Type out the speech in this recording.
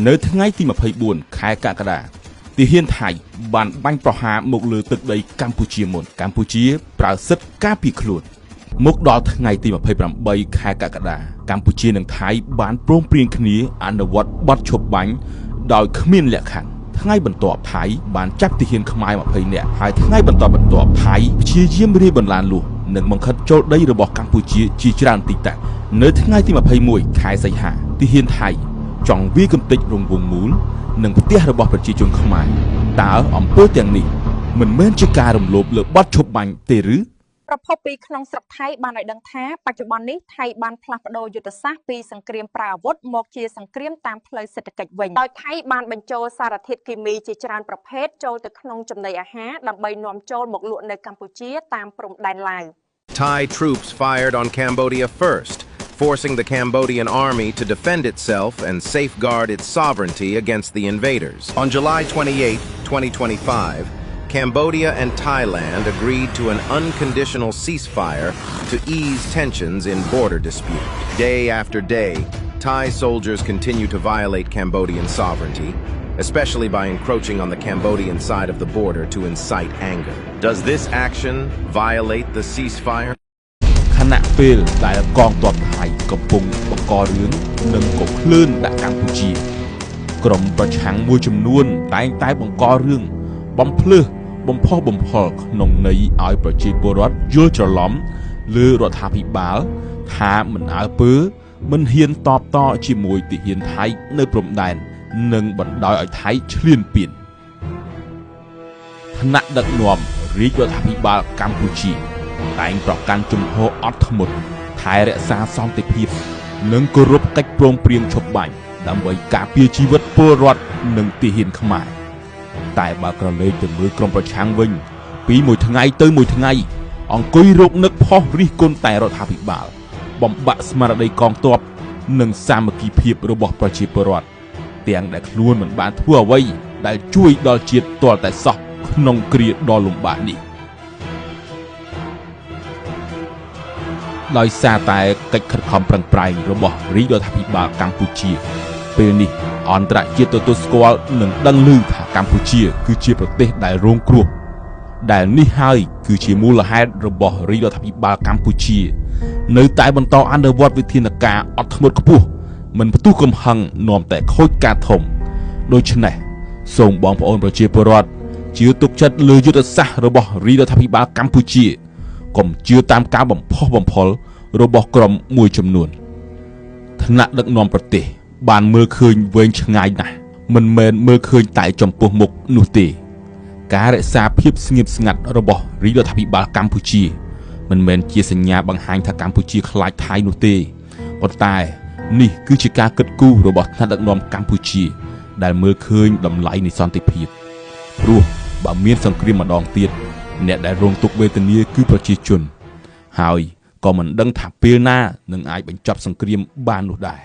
នៅថ្ងៃទី24ខែកក្កដាទាហានថៃបានបាញ់ប្រហារមកលើទឹកដីកម្ពុជាមុនកម្ពុជាប្រើសិទ្ធិការពារខ្លួនមកដល់ថ្ងៃទី28ខែកក្កដាកម្ពុជានិងថៃបានព្រមព្រៀងគ្នាអនុវត្តបទឈប់បាញ់ដោយគ្មានលក្ខខណ្ឌថ្ងៃបន្ទាប់ថៃបានចាប់ទាហានខ្មែរ20នាក់ហើយថ្ងៃបន្ទាប់ថៃព្យាយាមរាយបន្លានលួសនិងបង្ខិតចូលដីរបស់កម្ពុជាជាច្រើនទីតាំងនៅថ្ងៃទី21ខែសីហាទាហានថៃចង់វាយកំទេចរង្វង់មូលនិងផ្ទះរបស់ប្រជាជនខ្មែរតើអំពើទាំងនេះមិនមែនជាការរំលោភលើបទឈប់បាញ់ទេឬប្រភពពីក្នុងស្រុកថៃបានឲ្យដឹងថាបច្ចុប្បន្ននេះថៃបានផ្លាស់ប្ដូរយុទ្ធសាស្ត្រពីសង្គ្រាមប្រើអាវុធមកជាសង្គ្រាមតាមផ្លូវសេដ្ឋកិច្ចវិញដោយថៃបានបញ្ចូលសារធាតុគីមីជាច្រើនប្រភេទចូលទៅក្នុងចំណីអាហារដើម្បីនាំចូលមកលក់នៅកម្ពុជាតាមព្រំដែនឡាវ Thai troops fired on Cambodia first, forcing the Cambodian army to defend itself and safeguard its sovereignty against the invaders. On July 28, 2025, Cambodia and Thailand agreed to an unconditional ceasefire to ease tensions in border dispute. Day after day, Thai soldiers continue to violate Cambodian sovereignty, especially by encroaching on the Cambodian side of the border to incite anger. Does this action violate the ceasefire? ខណៈពេលដែលកងទ័ពថៃកំពុងបង្ករឿងនិងក៏ឃ្លឿនដាក់កម្ពុជាក្រុមប្រឆាំងមួយចំនួនតែងតែបង្ករឿងបំភ្លើសបំផុសបំផុលក្នុងន័យឲ្យប្រជាពលរដ្ឋយល់ច្រឡំលើរដ្ឋាភិបាលថាមិនអើពើមិនហ៊ានតបតជាមួយទាហានថៃនៅព្រំដែននិងបណ្ដោយឲ្យថៃឈ្លានពានថ្នាក់ដឹកនាំរាជរដ្ឋាភិបាលកម្ពុជាតែងប្រកាន់ជំហរអត់ធ្មត់ថែរក្សាសន្តិភាពនិងគោរពកិច្ចព្រមព្រៀងឈប់បាញ់ដើម្បីការពារជីវិតពលរដ្ឋនិងទាហានខ្មែរតែបើក្រឡេកទៅមើលក្រុមប្រឆាំងវិញពីមួយថ្ងៃទៅមួយថ្ងៃអង្គុយរោគនឹកផុសរិះគន់តែរដ្ឋាភិបាលបំបាក់ស្មារតីកងទ័ពនិងសាមគ្គីភាពរបស់ប្រជាពលរដ្ឋទាំងដែលខ្លួនមិនបានធ្វើអ្វីដែលជួយដល់ជាតិទាល់តែសោះក្នុងគ្រាដ៏លំបាកនេះដោយសារតែកិច្ចខិតខំប្រឹងប្រែងរបស់រាជរដ្ឋាភិបាលកម្ពុជាពេលនេះអន្តរជាតិទទួលស្គាល់និងដឹងឮថាកម្ពុជាគឺជាប្រទេសដែលរងគ្រោះដែលនេះហើយគឺជាមូលហេតុរបស់រាជរដ្ឋាភិបាលកម្ពុជានៅតែបន្តអនុវត្តវិធានការអត់ធ្មត់ខ្ពស់មិនផ្ទុះកំហឹងនាំតែខូចការធំដូច្នេះសូមបងប្អូនប្រជាពលរដ្ឋជឿទុកចិត្តលើយុទ្ធសាស្ត្ររបស់រាជរដ្ឋាភិបាលកម្ពុជាកុំជឿតាមការបំផុសបំផុលរបស់ក្រុមមួយចំនួនថ្នាក់ដឹកនាំប្រទេសបានមើលឃើញវែងឆ្ងាយណាស់មិនមែនមើលឃើញតែចំពោះមុខនោះទេការរក្សាភាពស្ងៀមស្ងាត់របស់រាជរដ្ឋាភិបាលកម្ពុជាមិនមែនជាសញ្ញាបង្ហាញថាកម្ពុជាខ្លាចថៃនោះទេប៉ុន្តែនេះគឺជាការគិតគូររបស់ថ្នាក់ដឹកនាំកម្ពុជាដែលមើលឃើញតម្លៃនៃសន្តិភាពព្រោះបើមានសង្គ្រាមម្ដងទៀតអ្នកដែលរងទុក្ខវេទនាគឺប្រជាជនហើយក៏មិនដឹងថាពេលណានឹងអាចបញ្ចប់សង្គ្រាមបាននោះដែរ